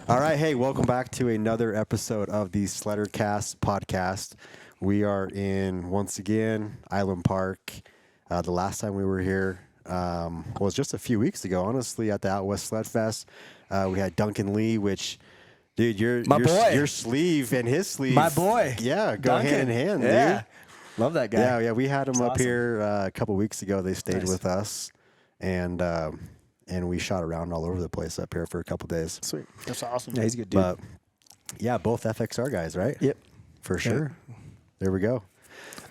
All right, hey, welcome back to another episode of the Sledder Cast podcast. We are in, once again, Island Park. The last time we were here was just a few weeks ago, honestly, at the Out West Sled Fest. We had Duncan Lee, which, dude, your sleeve and his sleeve. My boy. Yeah, go Duncan. hand in hand, Yeah. dude. Love that guy. Yeah, we had him It's up awesome. here a couple weeks ago. They stayed Nice. with us, and we shot around all over the place up here for a couple days. Sweet. That's awesome. Yeah, he's a good dude. But yeah, both FXR guys, right? Yep. For sure. There we go.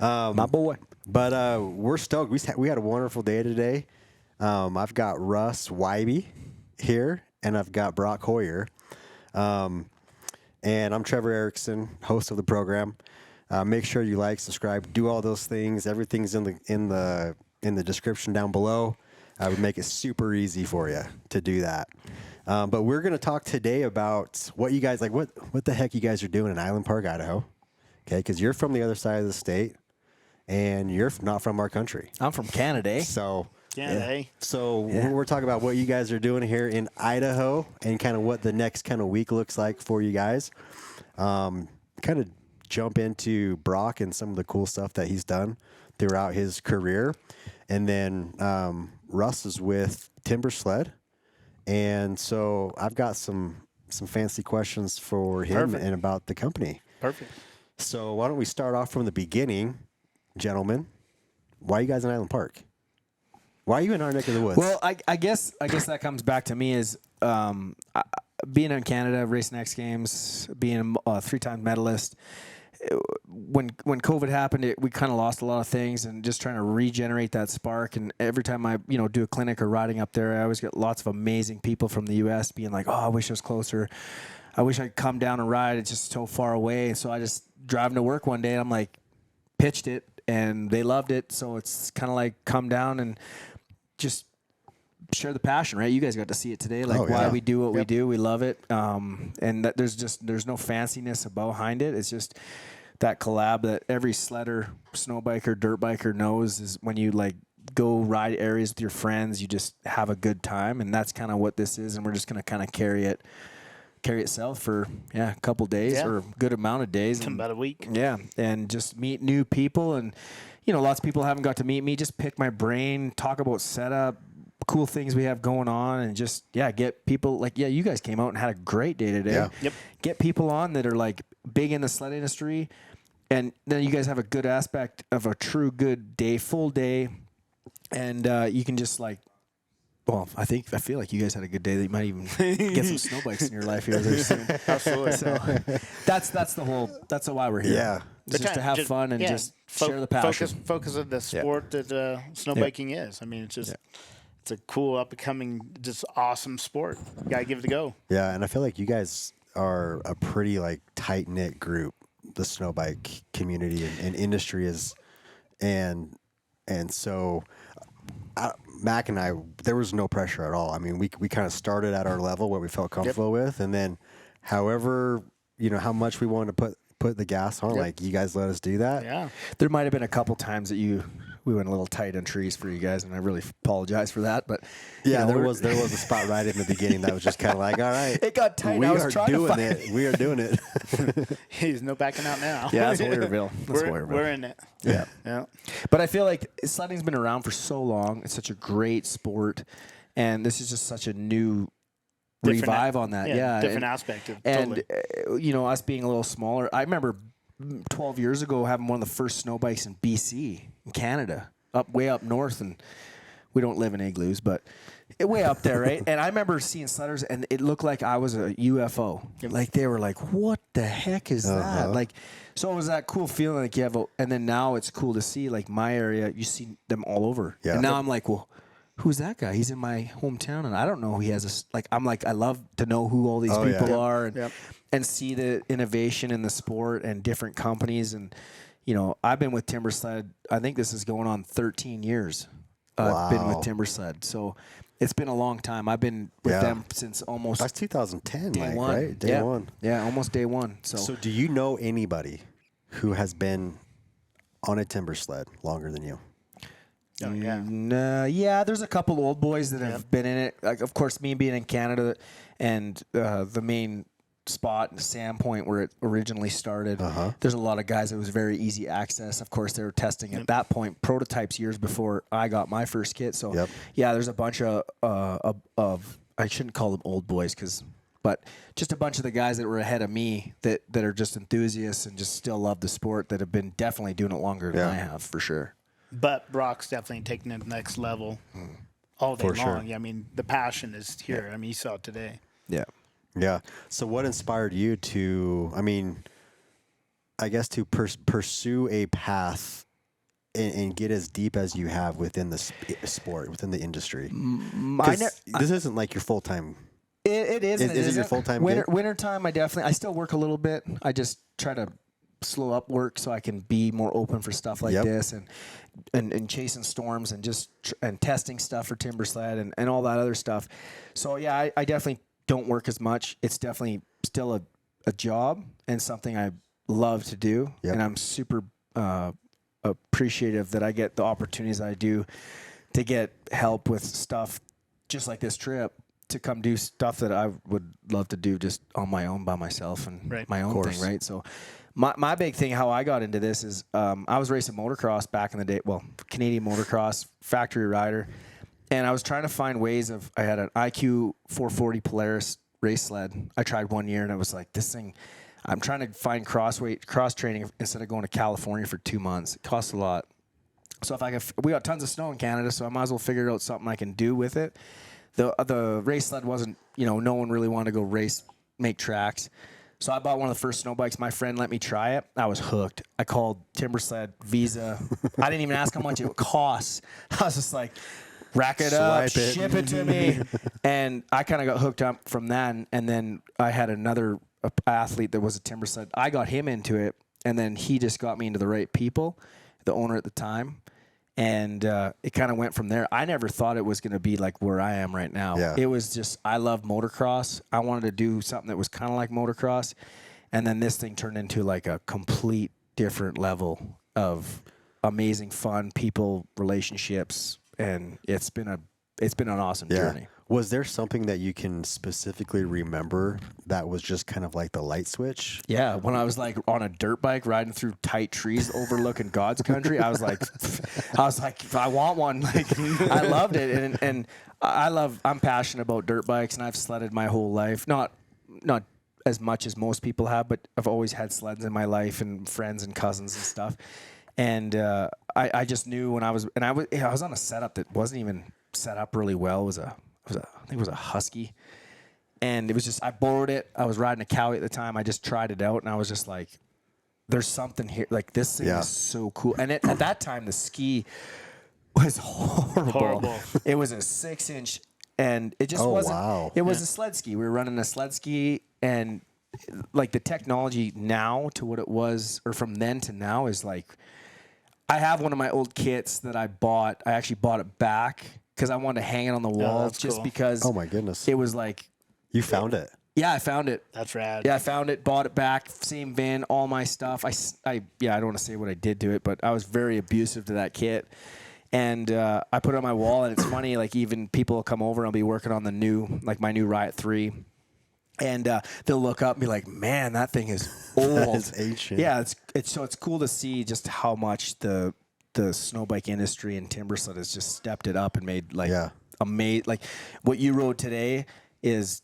My boy. But we're stoked. We had a wonderful day today. I've got Russ Weibye here, and I've got Brock Hoyer. And I'm Trevor Erickson, host of the program. Make sure you like, subscribe, do all those things. Everything's in the description down below. I would make it super easy for you to do that. But we're going to talk today about what you guys like. What the heck you guys are doing in Island Park, Idaho? Okay, because you're from the other side of the state, and you're not from our country. I'm from Canada, eh? So Yeah. we're talking about what you guys are doing here in Idaho, and kind of what the next kind of week looks like for you guys. Kind of jump into Brock and some of the cool stuff that he's done throughout his career, and then Russ is with Timbersled, and so I've got some fancy questions for him Perfect. and about the company. Perfect. So why don't we start off from the beginning, gentlemen? Why are you guys in Island Park? Why are you in our neck of the woods? Well, I guess that comes back to me is being in Canada, racing X Games, being a three-time medalist. When COVID happened, we kind of lost a lot of things, and just trying to regenerate that spark. And every time I do a clinic or riding up there, I always get lots of amazing people from the U.S. being like, "Oh, I wish I was closer. I wish I could come down and ride. It's just so far away." So I just driving to work one day, and I'm like, pitched it, and they loved it. So it's kind of like come down and just share the passion, right? You guys got to see it today, like why we do what we do. We love it, and that there's no fanciness behind it. It's just that collab that every sledder, snowbiker, dirt biker knows is when you like go ride areas with your friends, you just have a good time, and that's kind of what this is. And we're just gonna kind of carry it south for a couple days or a good amount of days, It's about a week. yeah, and just meet new people. And lots of people haven't got to meet me. Just pick my brain, talk about setup, cool things we have going on, and just get people like you guys came out and had a great day today. Yeah. Yep. Get people on that are like big in the sled industry, and then you guys have a good aspect of a true good day, full day, and you can just like. Well, I feel like you guys had a good day. That you might even get some snow bikes in your life here very soon. Absolutely. So that's why we're here. Yeah. It's just to have fun and just share the passion. Focus on the sport that snowbiking is. I mean, it's just it's a cool up and coming, just awesome sport. You gotta give it a go. Yeah, and I feel like you guys are a pretty like tight knit group. The snow bike community and industry is, and so Mac and I, there was no pressure at all. I mean, we kind of started at our level what we felt comfortable with, and then however how much we wanted to put the gas on, like you guys let us do that. Yeah. There might have been a couple times that we went a little tight on trees for you guys, and I really apologize for that. But there was a spot right in the beginning that was just kind of like, all right, it got tight. We I was are trying doing to find it. We are doing it. There's no backing out now. Yeah, that's Hoyerville. We're in it. Yeah. Yeah. But I feel like sledding's been around for so long. It's such a great sport, and this is just such a new revive on that. Yeah, different aspect of and totally. Us being a little smaller. I remember 12 years ago having one of the first snow bikes in BC, in Canada, way up north, and we don't live in igloos, but way up there, right? And I remember seeing sledders, and it looked like I was a UFO. Like they were like, "What the heck is that?" Like, so it was that cool feeling, like you have and then now it's cool to see, like my area, you see them all over. Yeah. And now I'm like, well, who's that guy? He's in my hometown, and I don't know who he has. I love to know who all these people are, and see the innovation in the sport and different companies. And I've been with Timbersled. I think this is going on 13 years. I've been with Timbersled, so it's been a long time. I've been with them since almost. That's 2010, day like, one. right? Day one. Yeah, almost day one. So do you know anybody who has been on a Timbersled longer than you? Oh, yeah. Yeah, there's a couple old boys that have been in it. Like, of course, me being in Canada, and the main spot in Sandpoint where it originally started. There's a lot of guys that was very easy access. Of course, they were testing at that point prototypes years before I got my first kit. So yeah, there's a bunch of I shouldn't call them old boys but just a bunch of the guys that were ahead of me that are just enthusiasts and just still love the sport that have been definitely doing it longer than I have for sure. But Brock's definitely taking it to the next level all day long. Sure. Yeah, I mean, the passion is here. I mean, you saw it today. Yeah. Yeah. So what inspired you to, I mean, I guess to pursue a path and get as deep as you have within the sport, within the industry? This isn't like your full-time. It is. Is it your full-time gig? Wintertime, I still work a little bit. I just try to slow up work so I can be more open for stuff like this and chasing storms and just and testing stuff for Timbersled and all that other stuff. So yeah, I definitely don't work as much. It's definitely still a job and something I love to do. And I'm super appreciative that I get the opportunities I do to get help with stuff just like this trip, to come do stuff that I would love to do just on my own by myself and my own thing, right? So my big thing, how I got into this is I was racing motocross back in the day, well, Canadian motocross, factory rider, and I was trying to find ways of, I had an IQ 440 Polaris race sled. I tried 1 year and I was like, this thing, I'm trying to find cross training instead of going to California for 2 months. It costs a lot. So we got tons of snow in Canada, so I might as well figure out something I can do with it. The race sled wasn't, no one really wanted to go make tracks. So I bought one of the first snow bikes. My friend let me try it. I was hooked. I called Timbersled, Visa. I didn't even ask how much it costs. I was just like, rack it up, ship it to me. And I kind of got hooked up from that. And then I had another athlete that was a Timbersled. I got him into it. And then he just got me into the right people, the owner at the time. And it kind of went from there. I never thought it was going to be like where I am right now. Yeah. It was just, I love motocross. I wanted to do something that was kind of like motocross. And then this thing turned into like a complete different level of amazing fun, people, relationships. And it's been an awesome journey. Was there something that you can specifically remember that was just kind of like the light switch? Yeah, when I was like on a dirt bike riding through tight trees overlooking God's country, I was like, I want one. Like, I loved it, and I'm passionate about dirt bikes, and I've sledded my whole life. Not as much as most people have, but I've always had sleds in my life and friends and cousins and stuff. And I just knew when I was on a setup that wasn't even set up really well. I think it was a Husky, and it was just, I borrowed it. I was riding a Cowie at the time. I just tried it out, and I was just like, there's something here. Like, this thing is so cool. And at that time, the ski was horrible. It was a 6-inch, and it just wasn't. Wow. It was a sled ski. We were running a sled ski, and like the technology now to what it was, or from then to now, is like, I have one of my old kits that I bought. I actually bought it back because I wanted to hang it on the wall just because. Oh my goodness! It was like, you found it. Yeah, I found it. That's rad. Yeah, I found it, bought it back, same bin, all my stuff. I don't want to say what I did to it, but I was very abusive to that kit. And I put it on my wall, and it's funny, like, even people will come over and I'll be working on my new Riot 3. And they'll look up and be like, man, that thing is old. That is ancient. Yeah, it's cool to see just how much the snowbike industry and Timbersled has just stepped it up and made amazing. Like, what you rode today is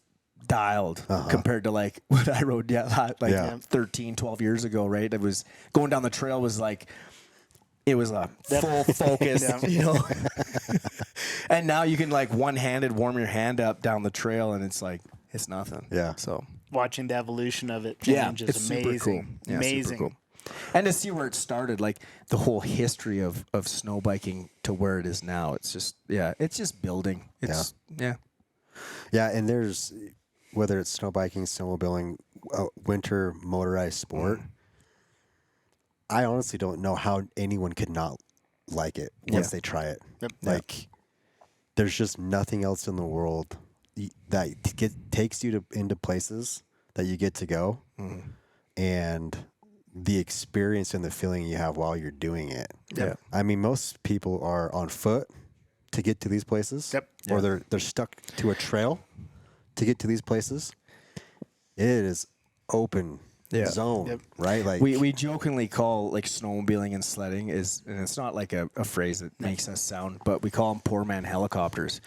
dialed compared to like what I rode 13, 12 years ago, right? It was going down the trail was like, it was a full focus, and now you can like one-handed warm your hand up down the trail, and it's like, it's nothing. Yeah. So watching the evolution of it change is amazing. Super cool. Yeah, amazing. Super cool. And to see where it started, like the whole history of snowbiking to where it is now, it's just building. Yeah, and there's, whether it's snowbiking, snowmobiling, winter motorized sport, I honestly don't know how anyone could not like it once they try it. Yep. Like, there's just nothing else in the world that takes you into places that you get to go, and the experience and the feeling you have while you're doing it. Yeah. I mean, most people are on foot to get to these places, or they're stuck to a trail to get to these places, it is open zone, right? Like we jokingly call like snowmobiling and sledding and it's not like a phrase that makes us sound, but we call them poor man helicopters,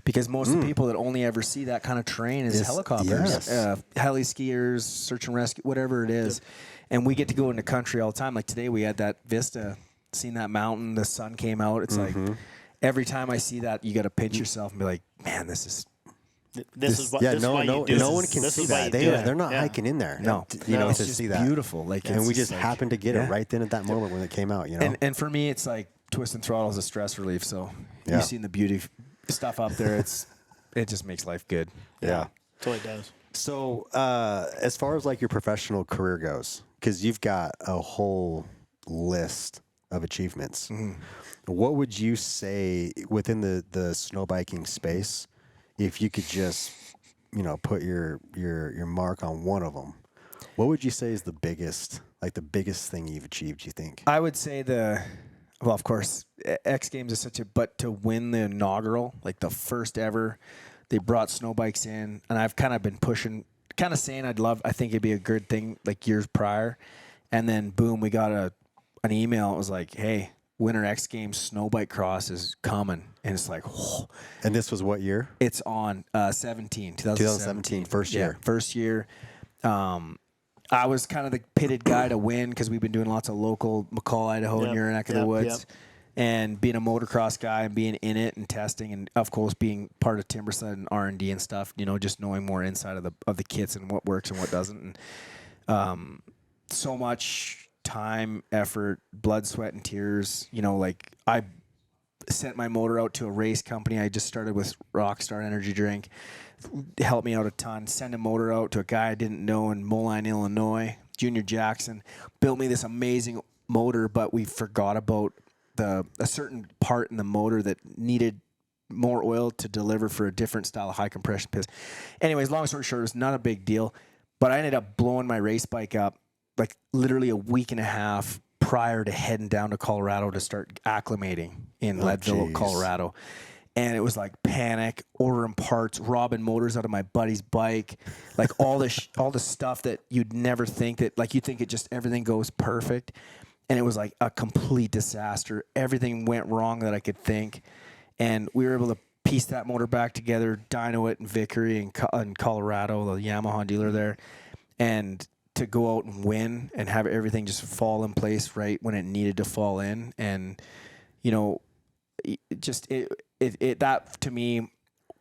because most of the people that only ever see that kind of terrain is helicopters, heli skiers, search and rescue, whatever it is, and we get to go into country all the time. Like today, we had that vista, seen that mountain, the sun came out. It's like every time I see that, you got to pinch yourself and be like, man, this is why you do no one this. can This see is why that. you do it. They're not hiking in there. No, to just see that. beautiful. Like, And we it's just like, happened to get it right then at that moment when it came out. And for me, it's like twist and throttle is a stress relief. So Yeah. you've seen the beauty stuff up there. It just makes life good. Yeah. That's all it does. So as far as like your professional career goes, because you've got a whole list of achievements, what would you say within the snowbiking space, if you could just put your mark on one of them, what would you say is the biggest thing you've achieved, you think? I would say well, of course, X Games is but to win the inaugural, like the first ever, they brought snow bikes in, and I've kind of been pushing, kind of saying I think it'd be a good thing like years prior, and then boom, we got an email. It was like, hey, Winter X Games snow bike cross is coming, and it's like, whoa. And this was what year? It's on 2017, first year. First year. I was kind of the pitted guy to win because we've been doing lots of local McCall, Idaho, in your neck of the woods. And being a motocross guy and being in it and testing, and of course being part of Timbersled and R&D and stuff, just knowing more inside of the kits and what works and what doesn't. And so much time, effort, blood, sweat, and tears. Like I sent my motor out to a race company. I just started with Rockstar Energy Drink. Helped me out a ton. Send a motor out to a guy I didn't know in Moline, Illinois, Junior Jackson. Built me this amazing motor, but we forgot about a certain part in the motor that needed more oil to deliver for a different style of high compression piston. Anyways, long story short, it was not a big deal, but I ended up blowing my race bike up like literally a week and a half prior to heading down to Colorado to start acclimating in Leadville, Colorado. And it was like panic, ordering parts, robbing motors out of my buddy's bike, like all the stuff that you'd never think that, like you think it just everything goes perfect, and it was like a complete disaster. Everything went wrong that I could think, and we were able to piece that motor back together, dyno it in Vickery in Colorado, the Yamaha dealer there, and to go out and win and have everything just fall in place right when it needed to fall in, and that to me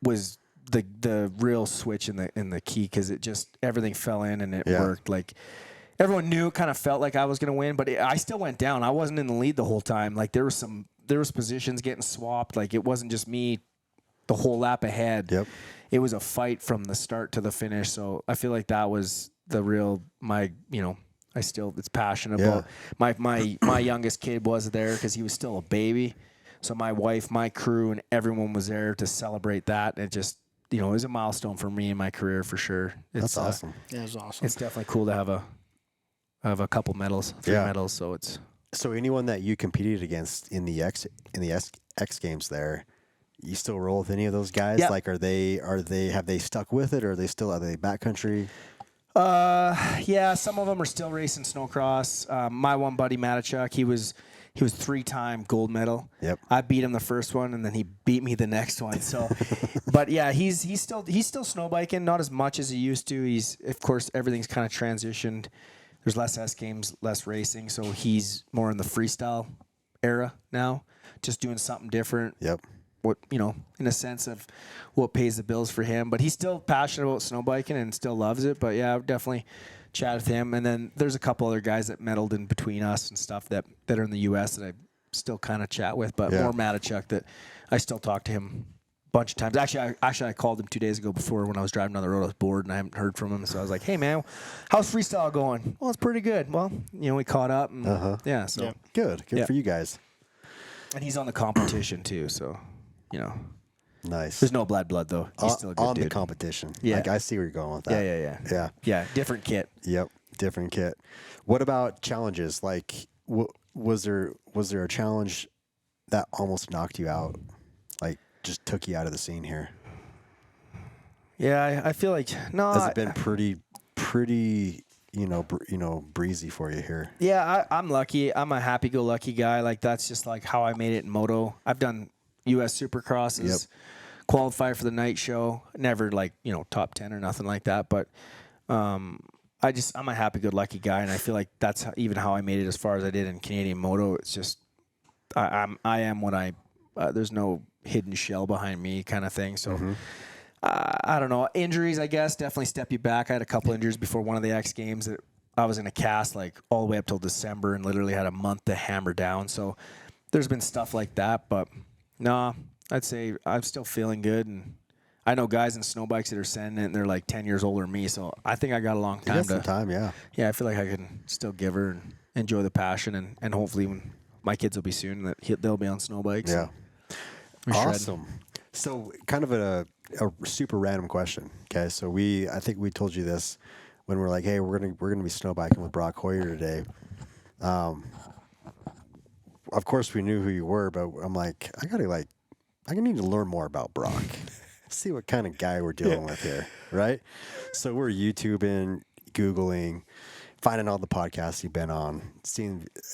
was the real switch in the key, because it just everything fell in and it worked. Like everyone knew, kind of felt like I was going to win, but I still went down. I wasn't in the lead the whole time. Like there was positions getting swapped. Like it wasn't just me the whole lap ahead. Yep. It was a fight from the start to the finish. So I feel like that was the real it's passionate about. My youngest kid was there because he was still a baby. So my wife, my crew, and everyone was there to celebrate that. And it just, it was a milestone for me in my career for sure. That's awesome. Yeah, it's awesome. It's definitely cool to have a couple medals, 3 medals. So anyone that you competed against in the X Games there, you still roll with any of those guys? Yeah. Like, have they stuck with it, or are they backcountry? Yeah, some of them are still racing snowcross. My one buddy Matichuk, he was 3-time gold medal. Yep. I beat him the first one, and then he beat me the next one. So, but yeah, he's still snowbiking, not as much as he used to. He's, of course, everything's kind of transitioned. There's less S games, less racing, so he's more in the freestyle era now, just doing something different. Yep. What, in a sense of what pays the bills for him, but he's still passionate about snowbiking and still loves it. But yeah, I've definitely chat with him. And then there's a couple other guys that medaled in between us and stuff that are in the U.S. that I still kind of chat with, but more Matichuk that I still talk to him a bunch of times. Actually, I called him 2 days ago before when I was driving down the road. I was bored and I haven't heard from him. So I was like, hey, man, how's freestyle going? Well, it's pretty good. Well, we caught up. And, so Good for you guys. And he's on the competition too, so, Nice. There's no blood though. He's still a good dude. The competition. Yeah. Like, I see where you're going with that. Yeah. Different kit. Yep. Different kit. What about challenges? Like, was there a challenge that almost knocked you out? Like, just took you out of the scene here? Yeah, I feel like no. Has it been pretty, breezy for you here? Yeah, I'm lucky. I'm a happy-go-lucky guy. Like that's just like how I made it in moto. I've done U.S. Supercrosses, qualify for the night show. Never like top 10 or nothing like that. But I'm a happy-go-lucky guy, and I feel like that's even how I made it as far as I did in Canadian moto. It's just I am what I. There's no hidden shell behind me, kind of thing. So. I don't know. Injuries, I guess, definitely step you back. I had a couple injuries before one of the X Games that I was in a cast like all the way up till December and literally had a month to hammer down. So there's been stuff like that. But no, I'd say I'm still feeling good. And I know guys in snow bikes that are sending it and they're like 10 years older than me. So I think I got a long time some time, yeah. Yeah, I feel like I can still give her and enjoy the passion. And hopefully when my kids will be soon, that they'll be on snow bikes. Yeah. Awesome. So kind of a super random question. Okay, so I think we told you this when we're like, hey, we're gonna be snow biking with Brock Hoyer today. Of course we knew who you were, but I'm like, I need to learn more about Brock. See what kind of guy we're dealing with here, right? So we're YouTubing, Googling, finding all the podcasts you've been on.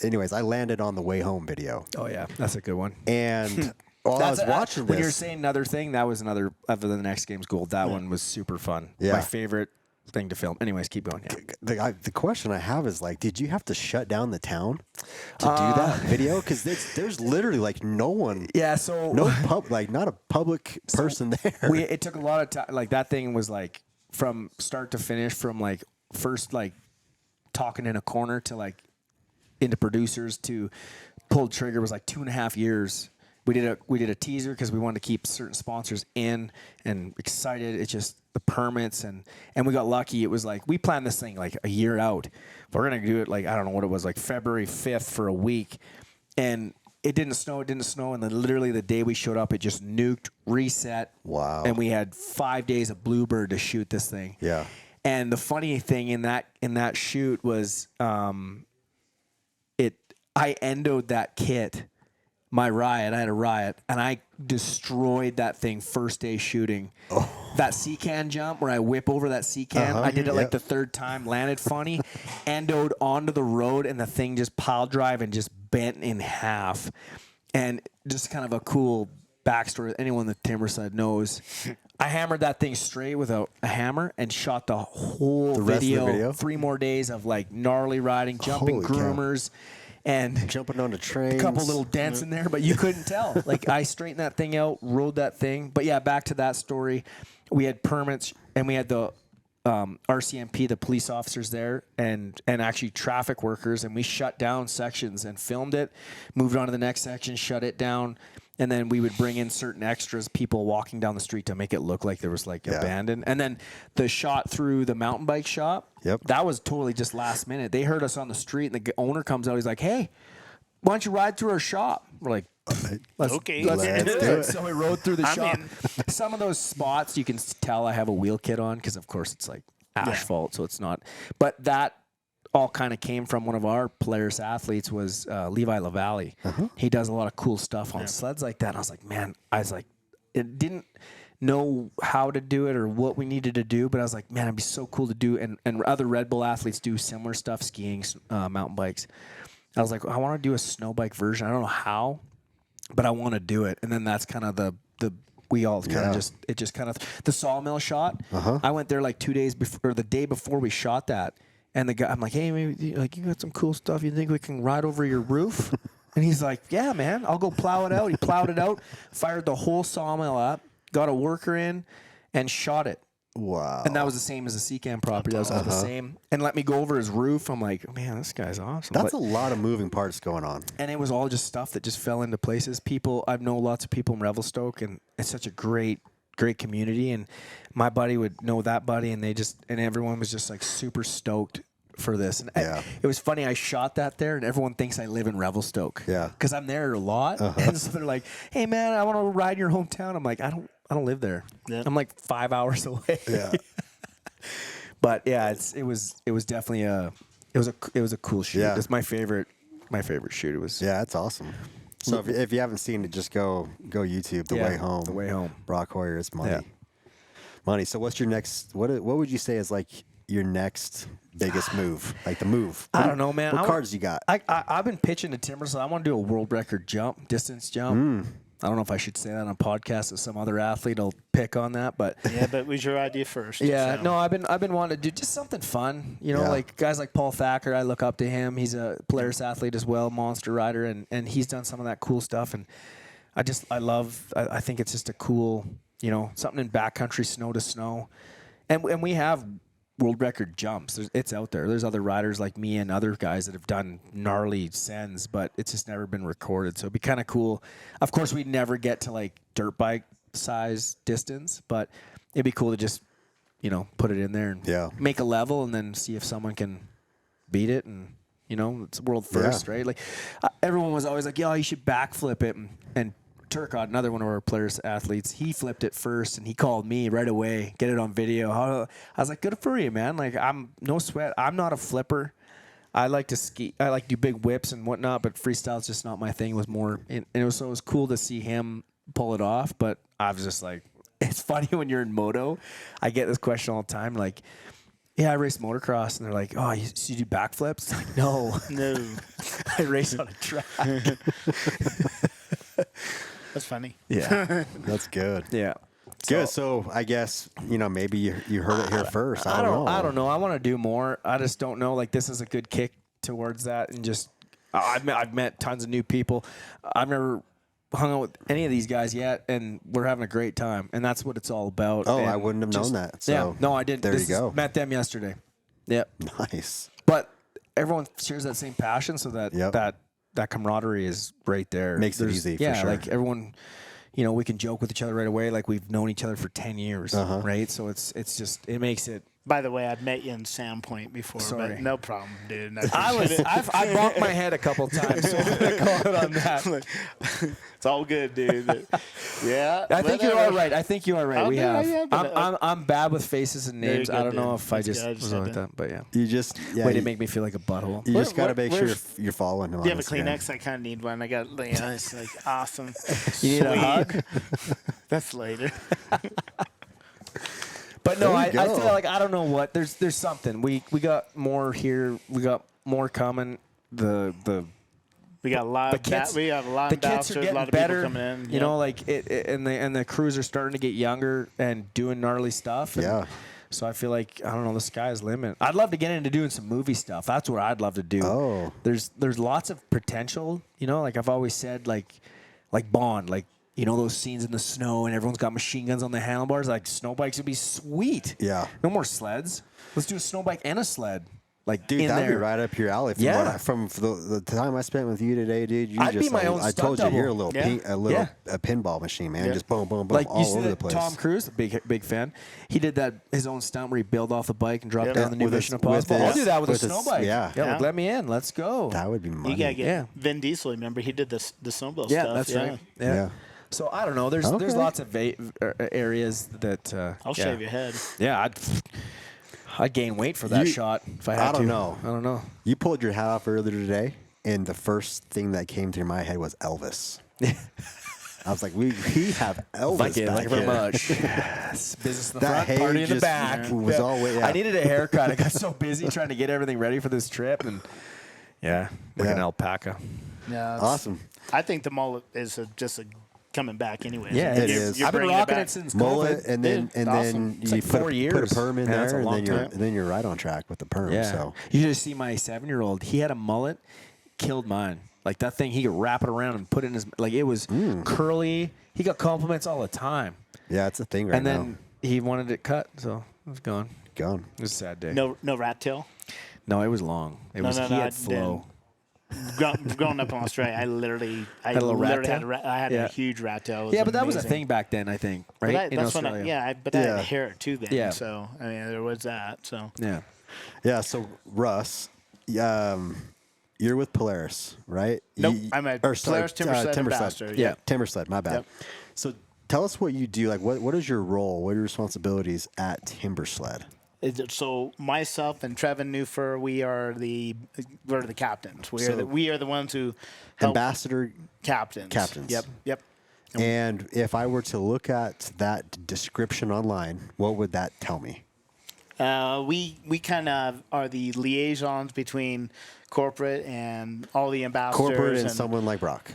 Anyways, I landed on the Way Home video. Oh yeah, that's a good one. And while I was watching when this, you're saying another thing, that was another other than the Next Games Gold. That one was super fun. Yeah. My favorite thing to film. Anyways, keep going. Yeah. the question I have is like, did you have to shut down the town to do that video? Because there's literally like no one. Yeah. So not a public person there. It took a lot of time. Like that thing was like from start to finish, from like first like talking in a corner to like into producers to pulled trigger was like 2.5 years. We did a teaser because we wanted to keep certain sponsors in and excited. It's just the permits and we got lucky. It was like we planned this thing like a year out. We're gonna do it like I don't know what it was, like February 5th for a week, and it didn't snow. And then literally the day we showed up, it just nuked, reset. Wow! And we had 5 days of Bluebird to shoot this thing. Yeah. And the funny thing in that shoot was I endoed that kit. I had a riot, and I destroyed that thing first day shooting. Oh. That C-can jump where I whip over that C-can, I did it like the third time, landed funny, endoed onto the road, and the thing just pile drive and just bent in half. And just kind of a cool backstory. Anyone that Timbersled knows, I hammered that thing straight with a hammer and shot the whole video. 3 more days of like gnarly riding, jumping groomers. And jumping onto trains. A couple little dents in there, but you couldn't tell. Like I straightened that thing out, rode that thing. But yeah, back to that story. We had permits and we had the RCMP, the police officers there, and actually traffic workers, and we shut down sections and filmed it, moved on to the next section, shut it down, and then we would bring in certain extras, people walking down the street to make it look like there was like abandoned. And then the shot through the mountain bike shop, that was totally just last minute. They heard us on the street, and the owner comes out, he's like, hey, why don't you ride through our shop? We're like, let's do it. So we rode through the shop. Some of those spots you can tell I have a wheel kit on because, of course, it's like asphalt, so it's not. But that all kind of came from one of our players, athletes, was Levi LaValle. He does a lot of cool stuff on sleds like that. And I was like, it didn't know how to do it or what we needed to do, but I was like, man, it'd be so cool to do. And other Red Bull athletes do similar stuff, skiing, mountain bikes. I was like, I want to do a snow bike version. I don't know how, but I want to do it. And then that's kind of the we all kind of the sawmill shot. I went there like 2 days before, or the day before we shot that. And the guy, I'm like, hey, maybe like you got some cool stuff. You think we can ride over your roof? And he's like, yeah, man, I'll go plow it out. He plowed it out, fired the whole sawmill up, got a worker in, and shot it. Wow. And that was the same as the C-Cam property. That was all the same. And let me go over his roof. I'm like, man, this guy's awesome. That's a lot of moving parts going on. And it was all just stuff that just fell into places. I've known lots of people in Revelstoke, and it's such a great community. And my buddy would know that buddy, and everyone was just like super stoked for this. And it was funny. I shot that there, and everyone thinks I live in Revelstoke. Yeah. Because I'm there a lot. And so they're like, hey, man, I want to ride in your hometown. I'm like, I don't live there. Yeah. I'm like 5 hours away. Yeah. But yeah, it was definitely a cool shoot. Yeah. It's my favorite shoot. It was. Yeah, that's awesome. So if you haven't seen it, just go YouTube The Way Home. The Way Home. Brock Hoyer, it's money. Yeah. Money. So what's your next? What would you say is like your next biggest move? Like the move? I don't know, man. What cards you got? I've been pitching to Timbersled. I want to do a world record jump, distance jump. I don't know if I should say that on a podcast, if some other athlete will pick on that, but Yeah, but it was your idea first. yeah, so. no, I've been wanting to do just something fun. You know, like guys like Paul Thacker, I look up to him. He's a Polaris athlete as well, monster rider, and he's done some of that cool stuff. And I think it's just a cool, you know, something in backcountry, snow to snow, and we have world record jumps. It's out there. There's other riders like me and other guys that have done gnarly sends, but it's just never been recorded. So it'd be kind of cool. Of course, we'd never get to like dirt bike size distance, but it'd be cool to just, you know, put it in there and make a level and then see if someone can beat it. And, you know, it's world first, right? Like everyone was always like, yo, you should backflip it. And Turcotte, another one of our players, athletes, he flipped it first and he called me right away, get it on video. I was like, good for you, man. Like, I'm no sweat. I'm not a flipper. I like to ski. I like to do big whips and whatnot, but freestyle is just not my thing. It was more, and it was cool to see him pull it off. But I was just like, it's funny when you're in moto. I get this question all the time, like, yeah, I race motocross, and they're like, oh, you do backflips? Like, no, I race on a track. That's funny. Yeah. That's good. Yeah. Good. So I guess, you know, maybe you heard it here first. I don't know. I don't know. I want to do more. I just don't know. Like, this is a good kick towards that. And just, I've met tons of new people. I've never hung out with any of these guys yet, and we're having a great time. And that's what it's all about. Oh, and I wouldn't have known that. So yeah. No, I didn't. There you go. Met them yesterday. Yep. Nice. But everyone shares that same passion, so that camaraderie is right there. Makes it easy, for sure. Like everyone, you know, we can joke with each other right away, like we've known each other for 10 years, right? So it's just, it makes it. By the way, I've met you in Sandpoint before, but no problem, dude. I bumped my head a couple times, so I'm gonna call it on that. It's all good, dude. Yeah, I think you are right. I think you are right. We have. Yeah, I'm bad with faces and names. Good, I don't know dude. if I just was like that, but yeah. You just Way to make me feel like a butthole. You just got to make sure you're following him. Do you have a Kleenex? I kind of need one. I got, it's like awesome. You need a hug? That's later. But no, I feel like I don't know what. There's something. We got more here. We got more coming. We got a lot of kids. We have a lot of kids are a lot of better. people coming in. You know, like and the crews are starting to get younger and doing gnarly stuff. And so I feel like, I don't know, the sky's the limit. I'd love to get into doing some movie stuff. That's what I'd love to do. Oh. There's lots of potential. You know, like I've always said, like Bond, like. You know those scenes in the snow and everyone's got machine guns on the handlebars? Like, snow bikes would be sweet. Yeah. No more sleds. Let's do a snow bike and a sled. Like, dude, that'd be right up your alley. From the time I spent with you today, dude. I'd be my own I stunt told you, double. you're a little a pinball machine, man. Just boom, boom, boom, like, all over the place. Tom Cruise, big fan. He did that his own stunt where he bailed off the bike and dropped down the new Mission Impossible. I'll do that with a snow bike. Yeah. Like, let me in. Let's go. That would be money. You gotta get Vin Diesel. Remember, he did the snowball stuff. Yeah, that's right. Yeah. So I don't know. There's lots of areas that I'll shave your head. Yeah, I'd gain weight for that shot if I had to. I don't know. You pulled your hat off earlier today, and the first thing that came through my head was Elvis. I was like, we have Elvis back here. Thank you very much. Business in the front, party in the back. Was all I needed a haircut. I got so busy trying to get everything ready for this trip, and like an alpaca. Yeah, awesome. I think the mullet is just coming back anyway. Yeah, it is. I've been rocking it since mullet, COVID. and then you like 4 years. Put a perm in there, and time. then you're right on track with the perm. Yeah. So You should see my 7-year-old. He had a mullet, killed mine. Like that thing, he could wrap it around and put it in his, like it was curly. He got compliments all the time. Yeah, it's a thing right now. And then he wanted it cut, so it was gone. Gone. It was a sad day. No rat tail? No, it was long. He had flow. Growing up in Australia, I literally had a huge rat tail. Yeah, but that was a thing back then, I think, right? In Australia. But I had hair too then. Yeah. So I mean, there was that. So yeah. So Russ, you're with Polaris, right? Nope, I'm at Polaris Timbersled Ambassador. Yeah, Timbersled. My bad. Yep. So tell us what you do. Like, what is your role? What are your responsibilities at Timbersled? So myself and Trevyn Newpher, we're the captains. We are the ones who help ambassador captains. Captains. Yep. And if I were to look at that description online, what would that tell me? We kind of are the liaisons between corporate and all the ambassadors. Corporate and someone like Brock.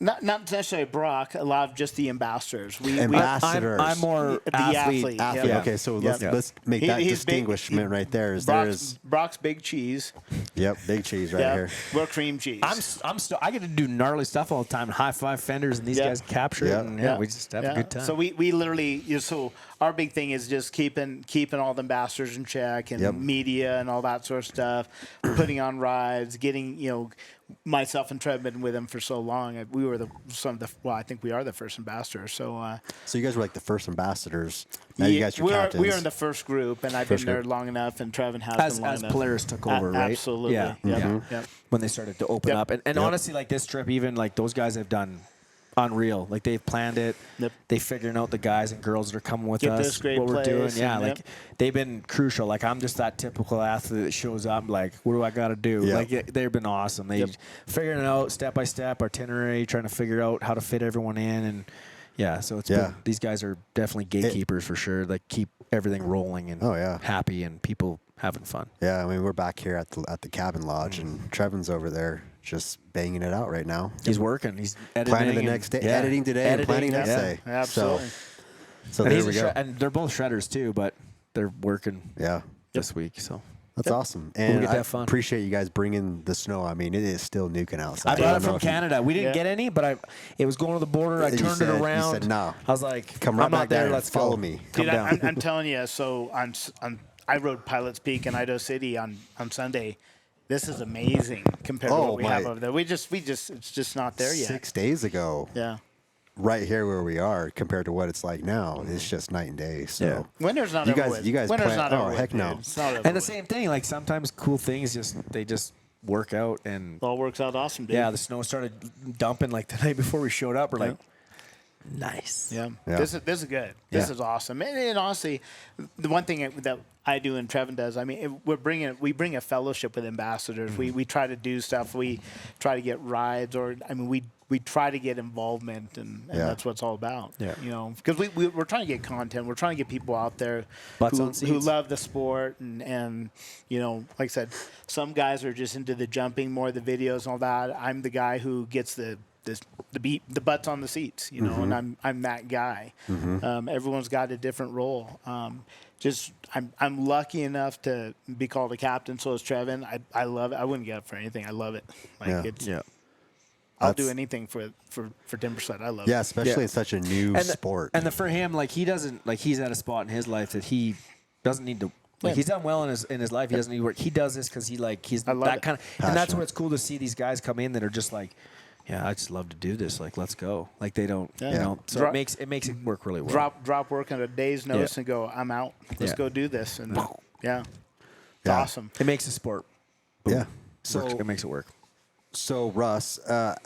Not necessarily Brock, a lot of just the ambassadors. Ambassadors. I'm more The athlete. athlete. Yeah. Yeah. Okay, so Yeah. let's make that He's big. distinguishment right there. Is Brock's big cheese. Yep, big cheese right Yeah, here. we're cream cheese. I get to do gnarly stuff all the time, high five fenders, and these Yeah. guys capture Yeah. it, and we just have a good time. So we literally, so our big thing is just keeping all the ambassadors in check and Yep. media and all that sort of stuff, putting on rides, getting, myself and Trev have been with them for so long. We were I think we are the first ambassadors. So you guys were like the first ambassadors. Now you guys are captains. we are in the first group, and I've been there long enough, and Trevyn has been long as enough. Polaris took over, right? Absolutely. Yeah. Yep. When they started to open Yep. up, and honestly, like this trip, even like those guys have done unreal. Like they've planned it. Yep. They figuring out the guys and girls that are coming with Get us, this great what we're doing. place, Yeah, and like they've been crucial. Like I'm just that typical athlete that shows up. Like, what do I got to do? Yep. Like they've been awesome. They figuring it out step by step, itinerary, trying to figure out how to fit everyone in, and so it's been, these guys are definitely gatekeepers for sure. Like keep everything rolling and happy and people having fun. Yeah, I mean we're back here at the cabin lodge, and Trevyn's over there just banging it out right now. He's working. He's editing. Planning the next day, editing today, and planning next day. Absolutely. So and there we go. And they're both shredders too, but they're working this week. So that's awesome. And get to I have fun. appreciate you guys bringing the snow. I mean, it is still nuking outside. I brought it don't know from if you- Canada. We didn't get any, but it was going to the border. I You turned said- it you around. said, "No. I was like, Come right I'm not back there. there. Let's Follow go. me." Come Dude, down. I'm telling you. So I rode Pilot's Peak in Idaho City on Sunday. This is amazing compared to what we have over there. It's just not there yet. 6 days ago, Yeah. right here where we are, compared to what it's like now, it's just night and day. So Winter's not you over guys, with. you guys, Winter's plan- not oh over heck with, no. dude. It's not over And the with. same thing. Like sometimes cool things they just work out, and It all works out awesome, dude. the snow started dumping like the night before we showed up. We're like, nice. Yeah. Yeah. This is good. This is awesome. And honestly, the one thing that I do and Trevyn does, I mean, we bring a fellowship with ambassadors. We try to do stuff. We try to get rides, or I mean, we try to get involvement, and that's what it's all about. Yeah. Because we're trying to get content. We're trying to get people out there Butts on who seats. love the sport, and like I said, some guys are just into the jumping, more the videos and all that. I'm the guy who gets the butts on the seats, and I'm that guy. Everyone's got a different role. I'm lucky enough to be called a captain. So is Trevyn. I love it. I wouldn't get up for anything. I love it. I'll do anything for Timbersled. I love it. Yeah, especially in such a new sport. And for him, like he doesn't like he's at a spot in his life that he doesn't need to. Like he's done well in his life. He doesn't need work. He does this because he's that kind of. And that's where it's cool to see these guys come in that are just like, yeah, I just love to do this. Like, let's go. Like they don't, So it makes it work really well. Drop work on a day's notice and go. I'm out. Let's go do this. And it's awesome. It makes the sport. Yeah. So it makes it work. So Russ, are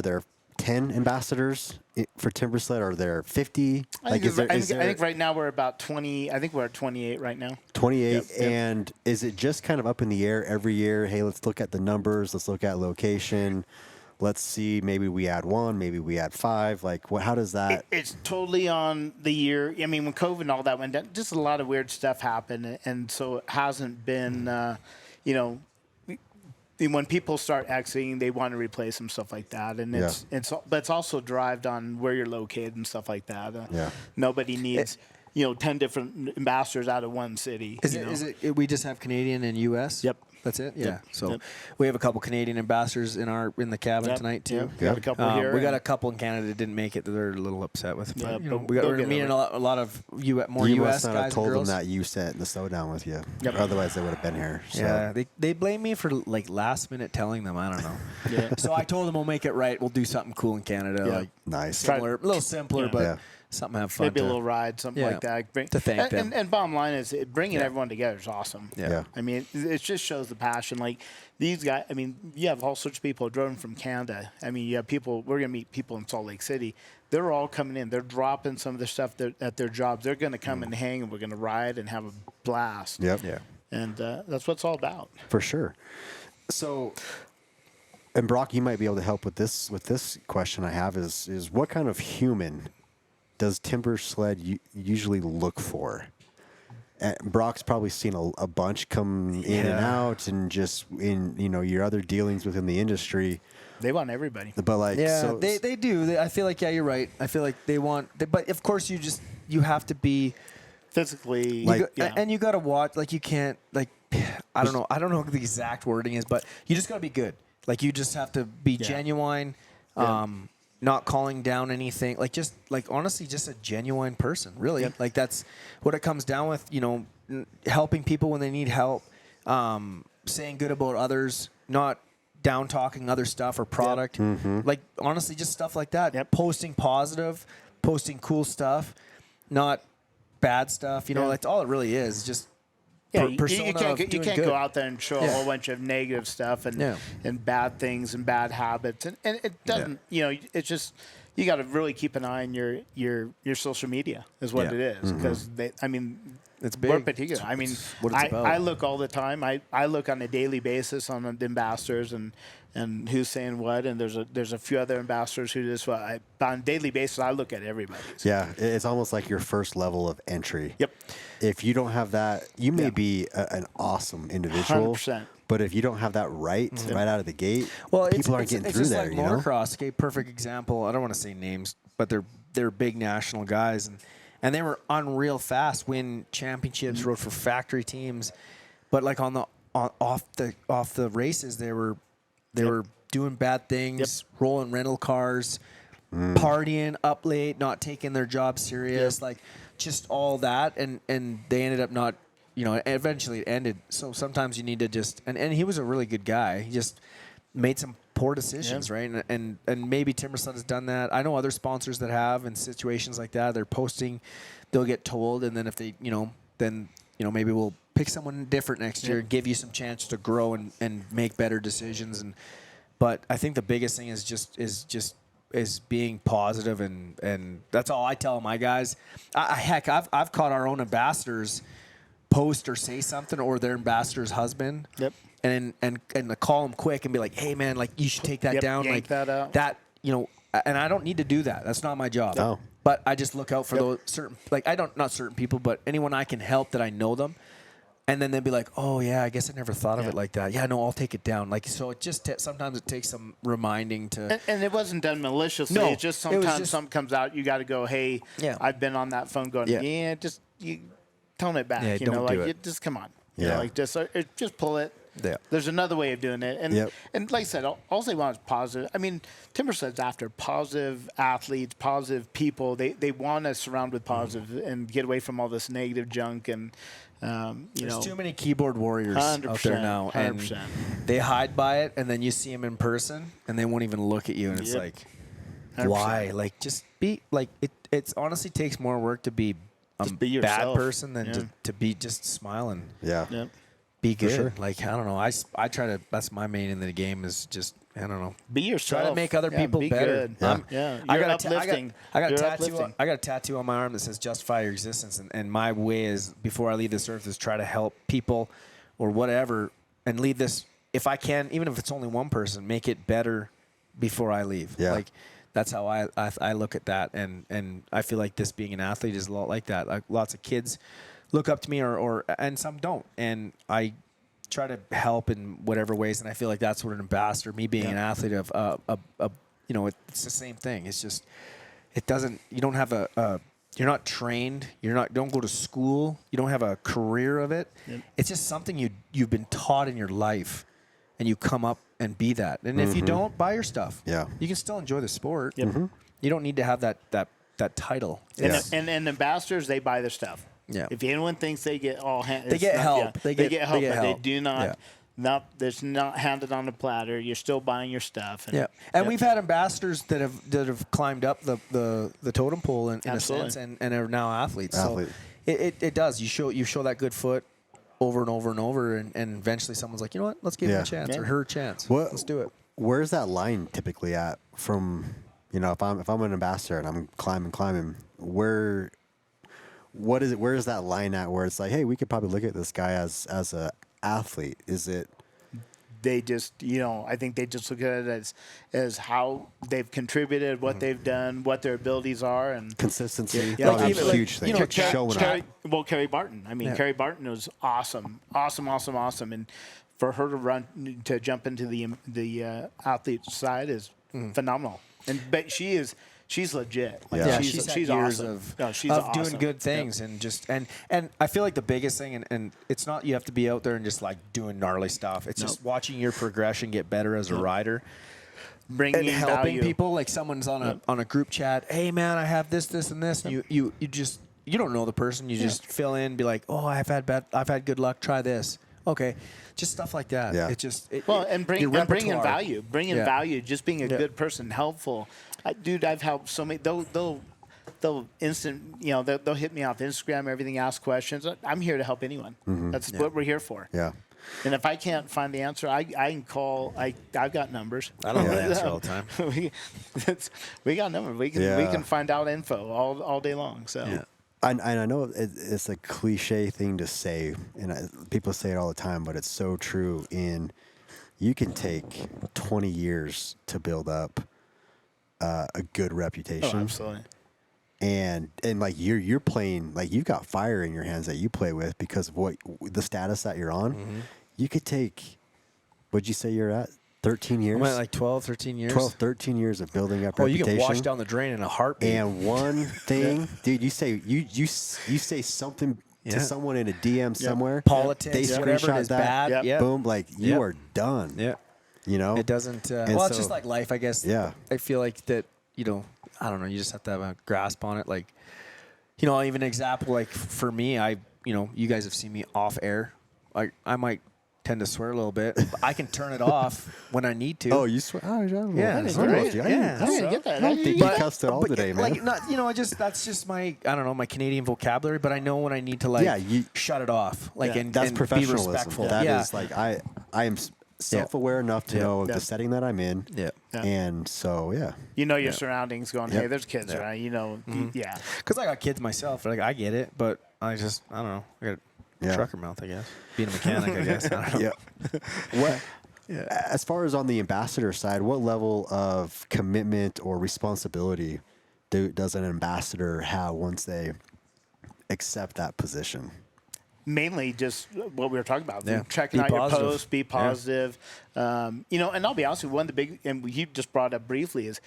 there 10 ambassadors for Timbersled? Are there 50? I think right now we're about 20. I think we're at 28 right now. 28. Yep. And is it just kind of up in the air every year? Hey, let's look at the numbers. Let's look at location. Let's see. Maybe we add 1. Maybe we add 5. Like, how does that? It's totally on the year. I mean, when COVID and all that went down, just a lot of weird stuff happened, and so it hasn't been, when people start exiting, they want to replace them, stuff like that, and but it's also derived on where you're located and stuff like that. Nobody needs 10 different ambassadors out of one city. Is it we just have Canadian and U.S.? Yep. That's it. Yeah. Yep. So we have a couple Canadian ambassadors in the cabin tonight too. Yep. We got a couple here. We got a couple in Canada that didn't make it that they're a little upset with. But, but we're meeting a lot of more you U.S. must not guys have told and them girls. that you sat in the slowdown with you. Yep. Otherwise, they would have been here. So. Yeah, they blame me for like last minute telling them. I don't know. So I told them we'll make it right. We'll do something cool in Canada. Yeah. Like Nice. similar, a little simpler, but something to have fun. Maybe a little ride, something like that. To thank them. And bottom line is bringing everyone together is awesome. Yeah. I mean, it just shows the passion. Like these guys, I mean, you have all sorts of people driven from Canada. I mean, you have people, we're going to meet people in Salt Lake City. They're all coming in. They're dropping some of the stuff at their jobs. They're going to come and hang, and we're going to ride and have a blast. Yep. Yeah. And that's what it's all about. For sure. So And Brock, you might be able to help with this question I have is what kind of human does Timbersled usually look for? Brock's probably seen a bunch come in and out, and just in your other dealings within the industry. They want everybody. But like, Yeah, they do. I feel like, yeah, you're right. I feel like they want, but of course you have to be physically, and you got to watch. Like you can't I don't know what the exact wording is, but you just got to be good. Like you just have to be genuine. Not calling down anything, honestly, just a genuine person, really. Yep. Like that's what it comes down with, helping people when they need help, saying good about others, not down talking other stuff or product. Yep. Mm-hmm. Like honestly, just stuff like that. Yep. Posting positive, posting cool stuff, not bad stuff. That's all it really is. Just persona you can't good. go out there and show a whole bunch of negative stuff and bad things and bad habits, and it doesn't. It's just you got to really keep an eye on your social media is what it is, because it's big. We're particular. What it's about. I look all the time. I look on a daily basis on the ambassadors and who's saying what, and there's a few other ambassadors who just on a daily basis I look at everybody. Yeah, it's almost like your first level of entry. Yep. If you don't have that, you may be an awesome individual. 100%. But if you don't have that right out of the gate, people aren't getting through just there. Like motocross, okay, perfect example. I don't want to say names, but they're big national guys, and they were unreal fast, win championships, rode for factory teams, but like off the races, they were doing bad things, rolling rental cars, partying up late, not taking their job serious, like just all that, and they ended up not. Eventually it ended. So sometimes you need to just and he was a really good guy. He just made some poor decisions, right? And maybe Timbersled has done that. I know other sponsors that have in situations like that. They're posting, they'll get told, and then if they, then maybe we'll pick someone different next year and give you some chance to grow and make better decisions. But I think the biggest thing is being positive, and that's all I tell my guys. I've caught our own ambassadors post or say something, or their ambassador's husband. Yep. And call them quick and be like, hey man, like you should take that down, yank like that out. And I don't need to do that. That's not my job. No. But I just look out for those certain, not certain people, but anyone I can help that I know them. And then they'll be like, oh yeah, I guess I never thought of it like that. Yeah, no, I'll take it down. Like, so it just sometimes it takes some reminding to. And it wasn't done maliciously. No, it's just sometimes something comes out. You got to go, hey, I've been on that phone going, just you tone it back. Yeah, don't do it. Just come on. Yeah. Just pull it. Yeah. There's another way of doing it. And like I said, all they want is positive. Timbersled's after positive athletes, positive people. They want to surround with positive and get away from all this negative junk. And, There's too many keyboard warriors out there now. 100%. And they hide by it, and then you see them in person, and they won't even look at you. And it's like, 100%. why? Like, just be, like, it honestly takes more work to be a be yourself. bad person than to be just smiling. Yeah. Yep. Be good. sure. Like, I don't know. I try to, that's my main in the game is just, I don't know. Be yourself. Try to make other people be better. Good. You're uplifting. I got a You're tattoo. uplifting. I got a tattoo on my arm that says "Justify Your Existence," and my way is before I leave this earth is try to help people or whatever, and leave this if I can, even if it's only one person, make it better before I leave. Yeah. Like that's how I look at that, and I feel like this being an athlete is a lot like that. Like lots of kids look up to me, or and some don't, and I try to help in whatever ways, and I feel like that's what an ambassador, me being an athlete of, it's the same thing. It's just, it doesn't, you don't have you're not trained, don't go to school, you don't have a career of it. Yep. It's just something you've been taught in your life, and you come up and be that. And if you don't, buy your stuff. Yeah. You can still enjoy the sport. Yep. You don't need to have that title. And ambassadors, they buy their stuff. Yeah. If anyone thinks they get all they get help. Yeah, they get help, but they do not. Yeah. It's not handed on a platter. You're still buying your stuff. And we've had ambassadors that have climbed up the totem pole in a sense, and are now athletes. So it does. You show that good foot over and over and over, and eventually someone's like, you know what? Let's give him a chance or her a chance. Let's do it. Where's that line typically at? From if I'm an ambassador and I'm climbing, what is it? Where is that line at where it's like, hey, we could probably look at this guy as a athlete? Is it they just, I think they just look at it as how they've contributed, what they've done, what their abilities are, and Consistency. Yeah, Probably even, a huge thing. Showing up. Carrie Barton. I mean, Carrie Barton was awesome, and for her to jump into the athlete side is phenomenal. But she's legit. Like, she's had she's years awesome. of awesome. doing good things and I feel like the biggest thing and it's not you have to be out there and just like doing gnarly stuff. It's just watching your progression get better as a rider. Bringing and helping value. people, like someone's on a group chat. Hey man, I have this, and this. And you don't know the person. You just fill in, be like, oh, I've had good luck. Try this. Okay, just stuff like that. Yeah. Bringing value, value. Just being a good person, helpful. Dude, I've helped so many. They'll instant. They'll hit me off Instagram, everything, ask questions. I'm here to help anyone. That's what we're here for. Yeah. And if I can't find the answer, I can call. I've got numbers. I don't know the answer all the time. we got numbers. We can find out info all day long. So. Yeah. I know it's a cliche thing to say, and people say it all the time, but it's so true. You can take 20 years to build up a good reputation. Oh, absolutely. And like you're playing, like you've got fire in your hands that you play with because of the status that you're on. Mm-hmm. You could take, what'd you say you're at? 13 years? I'm at like 12, 13 years. 12, 13 years of building up you reputation. can wash down the drain in a heartbeat. And one thing, dude, you say something to someone in a DM somewhere. Politics, they whatever screenshot is that. bad. Yep. Boom, like you are done. Yeah. It doesn't. It's just like life, I guess. Yeah. I feel like that. I don't know. You just have to have a grasp on it. Like, even an example. Like for me, you guys have seen me off air. Like I might tend to swear a little bit. But I can turn it off when I need to. Oh, you swear? Oh, I don't know. Yeah, I that's didn't know. great. I Yeah. didn't get that. I don't think you cussed at all today, man. Like, not, that's just my, I don't know, my Canadian vocabulary. But I know when I need to shut it off. Like, and that's and professionalism. be respectful. That is like I am self-aware enough to know the setting that I'm in. Yeah. And so your surroundings going, hey, there's kids around. Yeah. Because I got kids myself. Like I get it, but I don't know. I got a trucker mouth, I guess. Being a mechanic, I guess. I don't know. What? As far as on the ambassador side, what level of commitment or responsibility does an ambassador have once they accept that position? Mainly just what we were talking about. Yeah. Checking Be out positive. your posts, be positive. And I'll be honest with you, one of the big, and you just brought up briefly, is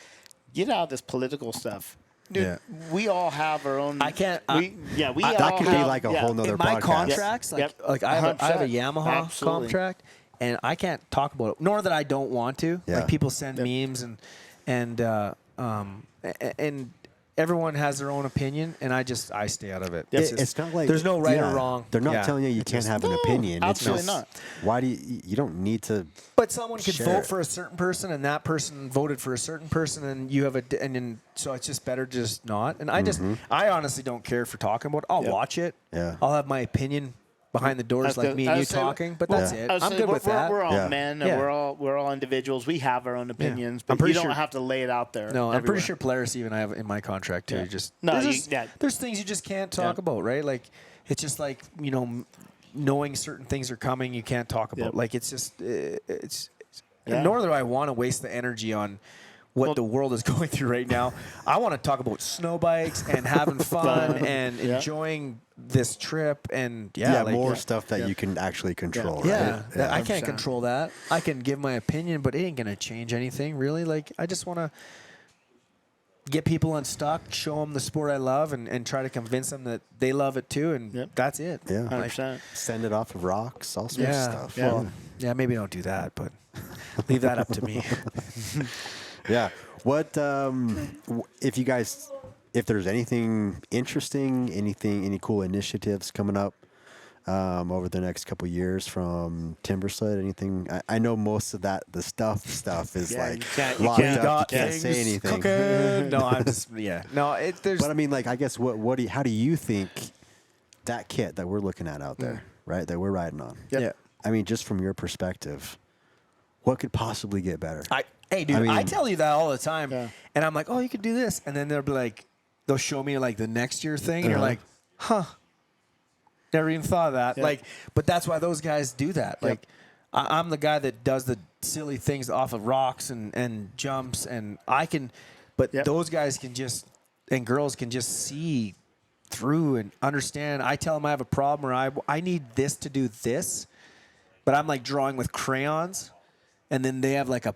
get out of this political stuff. Dude, we all have our own. I can't. We that all could have, be like a whole nother in my podcast. contracts, like I have a Yamaha Absolutely. contract, and I can't talk about it. Nor that I don't want to. Yeah. Like people send memes and everyone has their own opinion, and I stay out of it. It's not like there's no right or wrong. They're not telling you can't have an opinion. Absolutely it's just, not. Why do you don't need to? But someone could share vote it. for a certain person, and that person voted for a certain person, and you have so it's just better to just not. And I honestly don't care for talking about it. I'll watch it. Yeah. I'll have my opinion behind the doors, like me and you talking. But that's it. I'm good with that. We're all men, and we're all individuals. We have our own opinions, but you don't have to lay it out there. No, I'm everywhere. pretty sure Polaris even I have in my contract too. Yeah. There's things you just can't talk about, right? Like it's just like knowing certain things are coming, you can't talk about. Like it's just nor do I want to waste the energy on what the world is going through right now. I want to talk about snow bikes and having fun and enjoying this trip and more stuff that you can actually control. Yeah, right? I can't control that. I can give my opinion, but it ain't gonna change anything really. Like I just want to get people unstuck, show them the sport I love, and try to convince them that they love it too, and that's it. Yeah, 100%. Send it off of rocks, all sorts of stuff. Well, maybe don't do that, but leave that up to me. Yeah. What if there's anything interesting, any cool initiatives coming up over the next couple of years from Timbersled? Anything? I know most of that, the stuff is like locked up. You can't say anything. No, I'm just No, there's. But I mean, like, I guess how do you think that kit that we're looking at out there, right? That we're riding on? Yeah. I mean, just from your perspective, what could possibly get better? Hey, dude, I tell you that all the time, and I'm like, oh, you could do this, and then they'll be like, they'll show me like the next year thing, and you're like, huh, never even thought of that. Like, but that's why those guys do that. Like, I'm the guy that does the silly things off of rocks and jumps, and I can, but those guys can just, and girls can just see through and understand. I tell them I have a problem, or I need this to do this, but I'm like drawing with crayons, and then they have like a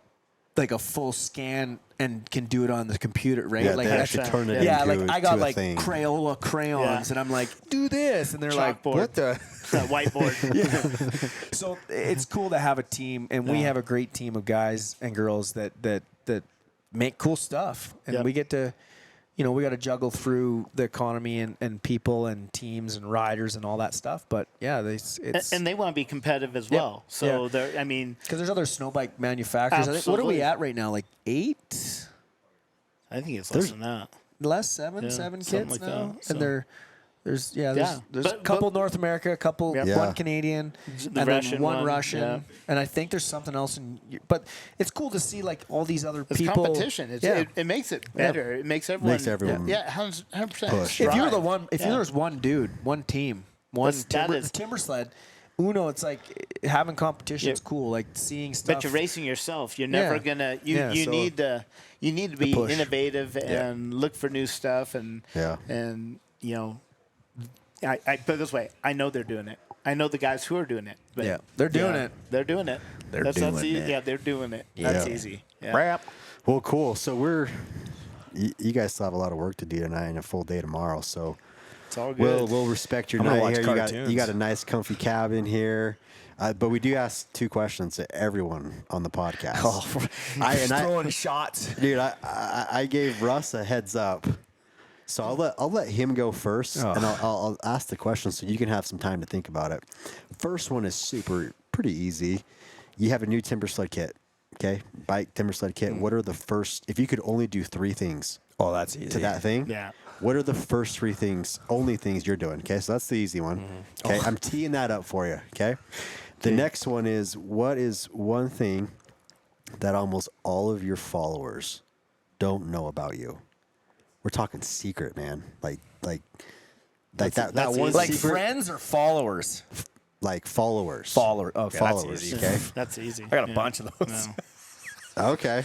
full scan and can do it on the computer, right? Yeah, like they actually turn it into like I got to a like thing. Crayola crayons, and I'm like, do this, and they're like, Chalkboard. what the? Whiteboard. So it's cool to have a team, and we have a great team of guys and girls that make cool stuff, and we get to, we got to juggle through the economy and people and teams and riders and all that stuff. But and they want to be competitive as well. So they're, because there's other snow bike manufacturers. I think, what are we at right now? Like 8? I think it's less than that. Less 7 kits like now, that, so. and there's a couple North America, a couple one Canadian, The and Russian then one one, Russian, and I think there's something else. But it's cool to see like all these other It's people. competition. It makes it better. It makes everyone. 100%. push. If you're the one, if there's one dude, one team, timber sled. Uno, it's like having competition is cool. Like seeing stuff. But you're racing yourself. You're never gonna. You need to be innovative and look for new stuff and I put it this way. I know they're doing it. I know the guys who are doing it. But they're doing it. They're doing it. That's easy. Yeah, they're doing it. That's easy. Yeah. Well, cool. So you guys still have a lot of work to do tonight and a full day tomorrow. So It's all good. we'll respect your I'm gonna night here. watch You got a nice, comfy cabin here. But we do ask 2 questions to everyone on the podcast. Throwing shots, dude. I gave Russ a heads up. So I'll let him go first, and I'll ask the question so you can have some time to think about it. First one is pretty easy. You have a new Timbersled kit, okay? Bike Timbersled kit. What are the first? If you could only do 3 things, that's easy to that thing. Yeah. What are the first 3 things? Only things you're doing. Okay, so that's the easy one. Okay, I'm teeing that up for you. Okay. The next one is, what is one thing that almost all of your followers don't know about you? We're talking secret, man. Like that one like secret, friends or followers? like followers. Okay, Followers. that's easy. Okay. That's easy. I got a bunch of those. No. Okay.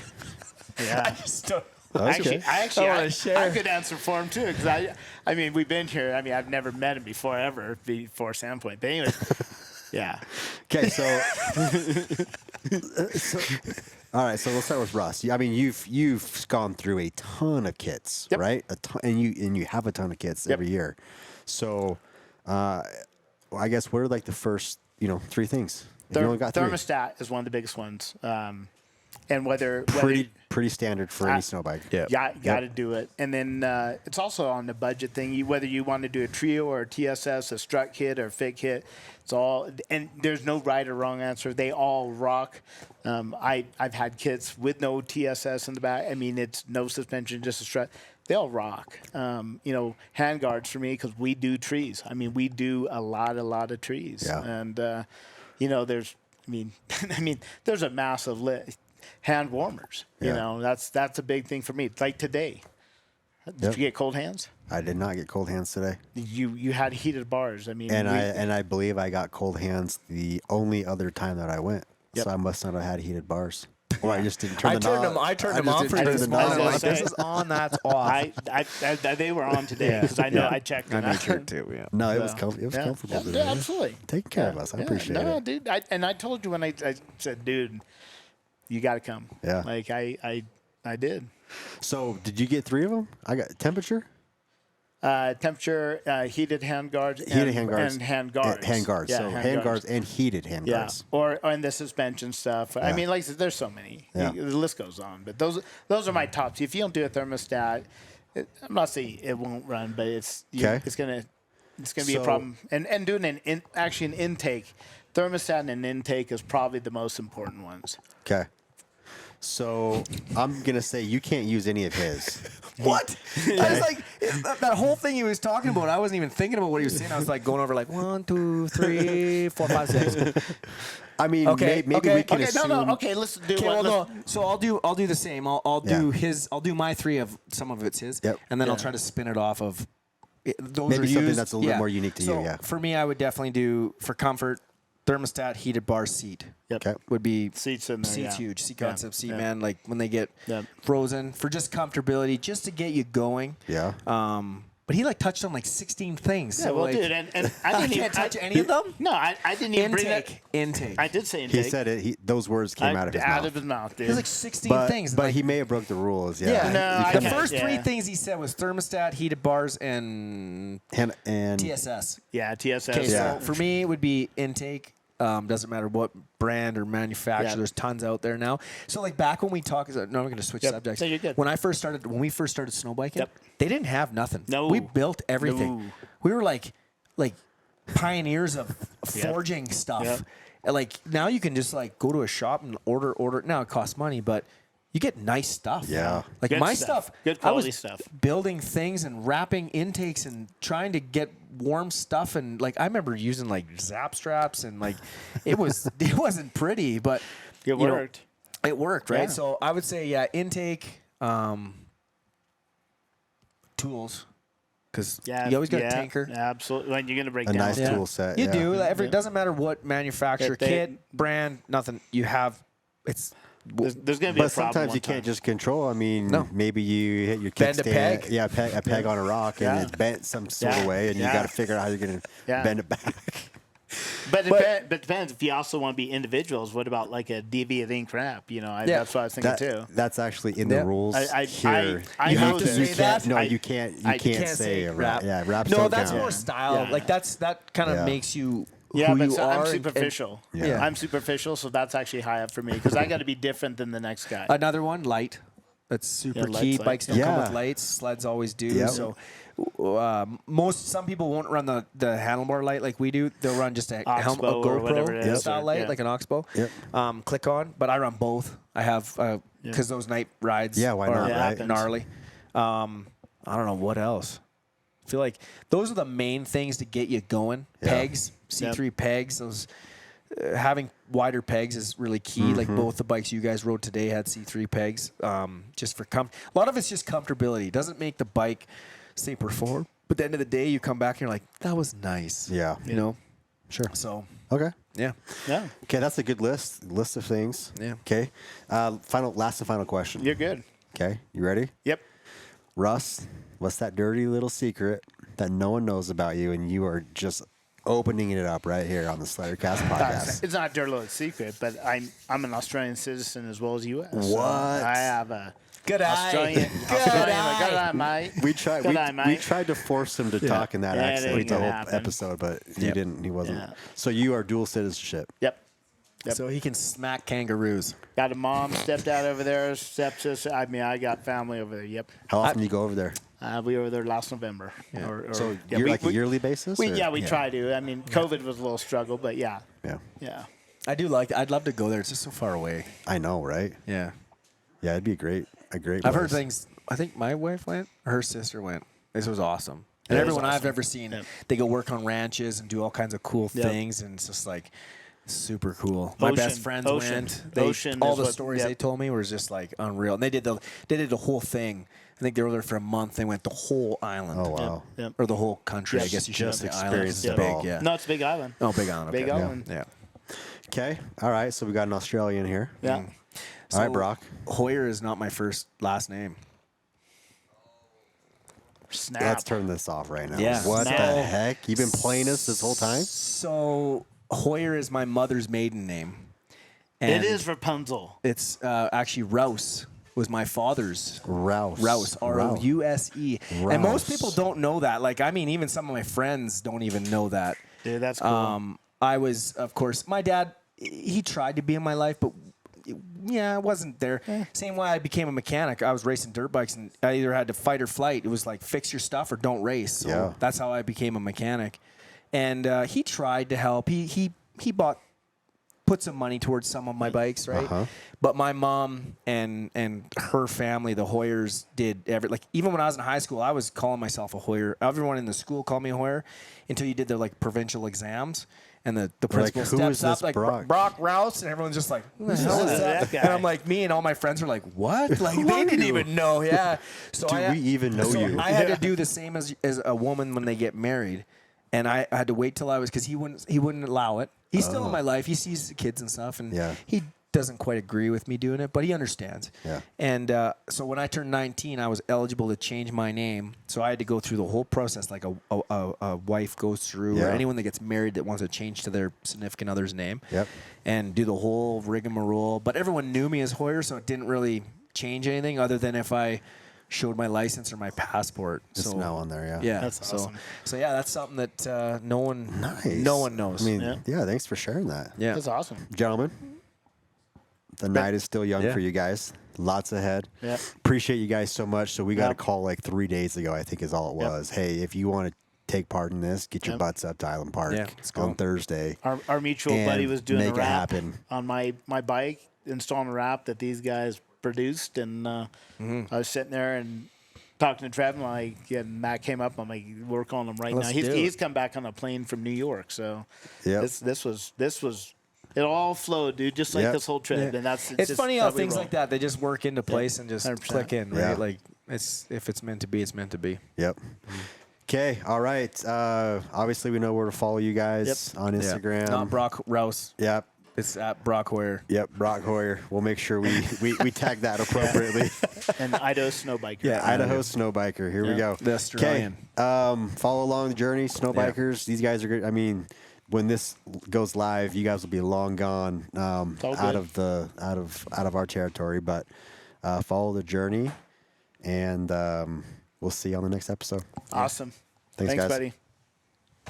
Yeah. I just don't. Okay. I could answer for him too, because I mean, we've been here. I mean, I've never met him before before Sandpoint. But anyways, yeah. Okay, so all right, so let's start with Russ. I mean, you've gone through a ton of kits, right? A ton, and you have a ton of kits every year. So, I guess what are like the first 3 things? If you only got 3. Thermostat is one of the biggest ones, and whether pretty standard for any snow bike. Yeah, got to do it. And then it's also on the budget thing. Whether you want to do a trio or a TSS, a strut kit or a fit kit, it's all. And there's no right or wrong answer. They all rock. I've had kits with no TSS in the back. I mean, it's no suspension, just a strut. They all rock. Hand guards for me, because we do trees. I mean, we do a lot of trees. Yeah. And there's. There's a massive list. Hand warmers, that's a big thing for me. Like today, did you get cold hands? I did not get cold hands today. You had heated bars. I mean, I believe I got cold hands the only other time that I went. Yep. So I must not have had heated bars. Or I just didn't turn I the knob. I turned them on for you this morning. Like, this is on, that's off. they were on today because I know I checked them. I made sure too. Yeah. No, it was comfortable. Dude. Yeah, absolutely. Taking care of us. I appreciate it. No, dude. I told you when I said, dude, you got to come. Yeah. Like I did. So did you get 3 of them? I got temperature. Temperature, heated hand guards, and hand guards. Yeah, hand guards and heated hand guards. And the suspension stuff. I mean, like I said, there's so many. Yeah. The list goes on. But those are my tops. If you don't do a thermostat, I'm not saying it won't run, but it's gonna be a problem. And doing an intake, thermostat and an intake is probably the most important ones. Okay. So I'm gonna say you can't use any of his. What? I was like, that whole thing he was talking about, I wasn't even thinking about what he was saying. I was like going over like 1, 2, 3, 4, 5, 6. I mean, maybe we can assume. Okay, let's do one. So I'll do the same. I'll do his. I'll do my 3 of some of it's his, and then I'll try to spin it off of. Those Maybe are something used. that's a little bit more unique to you. Yeah. For me, I would definitely do for comfort. thermostat heated bar seat. Yep. Okay. Would be Seats in there. seats yeah. huge. Seat Yeah. concept seat, Yeah. man. Like when they get Yep. frozen for just comfortability, just to get you going. Yeah. But he like touched on like 16 things. Yeah, so well, like, dude, and I didn't can't touch any of them. No, I didn't even bring that. Intake. I did say intake. He said it. Those words came out of his mouth. Out of his mouth, dude. There's like 16 But, things. but like, he may have broke the rules. Yeah. yeah. No, You I the couldn't- first three yeah. things he said was thermostat, heated bars, and and TSS. Yeah, TSS. Okay, Yeah. so for me, it would be intake. Doesn't matter what brand or manufacturer. Yeah. There's tons out there now. So like back when we talk, no, I'm going to switch Yep. subjects. So you're good. When we first started snowbiking, Yep. they didn't have nothing. No. We built everything. No. We were like pioneers of forging stuff. Yep. And, like now you can just like go to a shop and order. Now it costs money, but you get nice stuff. Yeah. Like Good my stuff. stuff. Good I quality was stuff. building things and wrapping intakes and trying to get warm stuff, and like I remember using like zap straps, and like it wasn't pretty, but It you know, worked. it worked, right? Yeah. So I would say intake, tools, because Yeah, you always got yeah, a tinker. Absolutely. When you're gonna break A down. nice stuff. tool set. You yeah. do. It doesn't matter what manufacturer, They- kit, brand, nothing. You have it's. There's gonna be But a problem. sometimes one you can't time. just control. I mean, No. maybe you hit your Bend a kickstand. peg? Yeah, a peg on a rock, and Yeah. it's bent some sort Yeah. of way, and you Yeah. got to figure out how you're going to Yeah. bend it back. But it depends. If you also want to be individuals, what about like a deviant ink wrap? You know, that's what I was thinking too. That's actually in Yeah. the rules I here. I You know have to this. say You that? can't. No, I- you can't. You I can't say a wrap. Yeah, wraps No, don't that's count. more style. Yeah. Like that kind of Yeah. makes you Yeah, who but you so are. I'm and- superficial. Yeah. I'm superficial, so that's actually high up for me because I got to be different than the next guy. Another one, light. That's super Yeah, key. lights, Bikes don't come Yeah. with lights. Sleds always do. Yep. So some people won't run the handlebar light like we do. They'll run just a Oxbow or whatever it GoPro is, style or- light, yeah. like an Oxbow. Yep. Click on, but I run both. I have because those night rides Yeah, why are not, right? gnarly. I don't know what else. I feel like those are the main things to get you going. Yeah. Pegs, C3 pegs. Those having wider pegs is really key. Like both the bikes you guys rode today had C3 pegs. Just for a lot of it's just comfortability. It doesn't make the bike say perform. But at the end of the day, you come back and you're like, that was nice. Yeah. You know. Sure. So Okay. yeah. Yeah, Okay, that's a good list of things. Yeah. Okay. Last and final question. you're good. Okay. You ready? Yep. Russ, what's that dirty little secret that no one knows about you, and you are just opening it up right here on the Sledder Cast podcast? It's not a dirty little secret, but I'm an Australian citizen as well as U.S. So What? I have a Good Australian. Good Australian, eye. good eye, mate. We tried. Good eye, We mate. tried to force him to talk in that Yeah, it accent ain't the gonna whole happen. episode, but he Yep. didn't. He wasn't. Yeah. So you are dual citizenship. Yep. Yep. So he can smack kangaroos. Got a mom, stepdad over there, stepsister. I mean, I got family over there. Yep. How often do you go over there? We were there last November. So yeah, you're we- like a we- yearly basis? or? we try to. I mean, COVID was a little struggle, but yeah. Yeah. I do like. I'd love to go there. It's just so far away. I know, right? Yeah. Yeah, it'd be a great. I've heard place. things. I think my wife went. Her sister went. This was awesome. And It was everyone I've awesome. ever seen, Yeah. they go work on ranches and do all kinds of cool Yep. things, and it's just like super cool. My best Ocean. friends Ocean. went. Ocean all is the what- stories yep. they told me were just like unreal. And they did the whole thing. I think they were there for a month. They went the whole island. Oh wow. Yep. Or the whole country. Yep. I guess you Just should say island. experienced It's it big. all. Yeah. No, it's a big island. Oh, big island. Big okay. island. Yeah. Okay. All right. So we got an Australian here. Yeah. All right, So, Brock. Hoyer is not my first last name. Snap. Let's turn this off right now. Yeah. What Snap. the heck? You've been playing us this whole time? So Hoyer is my mother's maiden name. It And is Rapunzel. It's actually Rouse was my father's. Rouse. Rouse, R-O-U-S-E. And most Rouse. people don't know that. Like, I mean, even some of my friends don't even know that. Dude, that's cool. I was, of course, my dad, he tried to be in my life, but yeah, I wasn't there. Same way I became a mechanic. I was racing dirt bikes, and I either had to fight or flight. It was like, fix your stuff or don't race. So Yeah. that's how I became a mechanic. And he tried to help. He put some money towards some of my bikes, right? Uh-huh. But my mom and her family, the Hoyers, did even when I was in high school, I was calling myself a Hoyer. Everyone in the school called me a Hoyer until you did the provincial exams. And the principal who steps is up this like Brock? Brock Rouse, and everyone's just like, "Who the hell is that that?" guy? And I'm like, me and all my friends were like, "What?" Like Who they are didn't you? even know. Yeah. So Do we even know you? I had to do the same as a woman when they get married, and I had to wait till I was because he wouldn't allow it. He's still in my life. He sees the kids and stuff, and Yeah. he doesn't quite agree with me doing it, but he understands. Yeah. And so when I turned 19, I was eligible to change my name. So I had to go through the whole process like a wife goes through, or Yeah. anyone that gets married that wants to change to their significant other's name. Yep. And do the whole rigmarole. But everyone knew me as Hoyer, so it didn't really change anything other than if I showed my license or my passport. It's so now on there, yeah. yeah, That's awesome. So yeah, that's something that no one knows. I mean, yeah, thanks for sharing that. yeah, That's awesome. Gentlemen, the night is still young Yeah. for you guys. Lots ahead. Yeah. Appreciate you guys so much. So we got a Yep. call like 3 days ago, I think is all it Yep. was. Hey, if you want to take part in this, get your Yep. butts up to Island Park Yeah, let's go. on Thursday. Our mutual And buddy was doing make a it wrap happen. on my bike, installing a wrap that these guys produced, and I was sitting there and talking to Trevyn, like, and Matt came up. I'm like, work on him right Let's now. do it. He's come back on a plane from New York, so Yep. this was it all flowed, dude, just like Yep. this whole trip. Yeah. And that's it's just funny how we things roll. like that, they just work into place and just 100%. click in, right? Yeah. Like if it's meant to be, it's meant to be. Yep. Okay. All right. Obviously, we know where to follow you guys on Instagram. Not Brock Rouse. Yep. It's at Brock Hoyer. Yep. Brock Hoyer. We'll make sure we tag that appropriately. And Idaho Snowbiker. Yeah, Idaho Snowbiker. Here we Yeah. go. The Australian. Follow along the journey, Snowbikers. These guys are good. I mean, when this goes live, you guys will be long gone all out good. of our territory. But follow the journey, and we'll see you on the next episode. Awesome. Thanks, Thanks guys. buddy.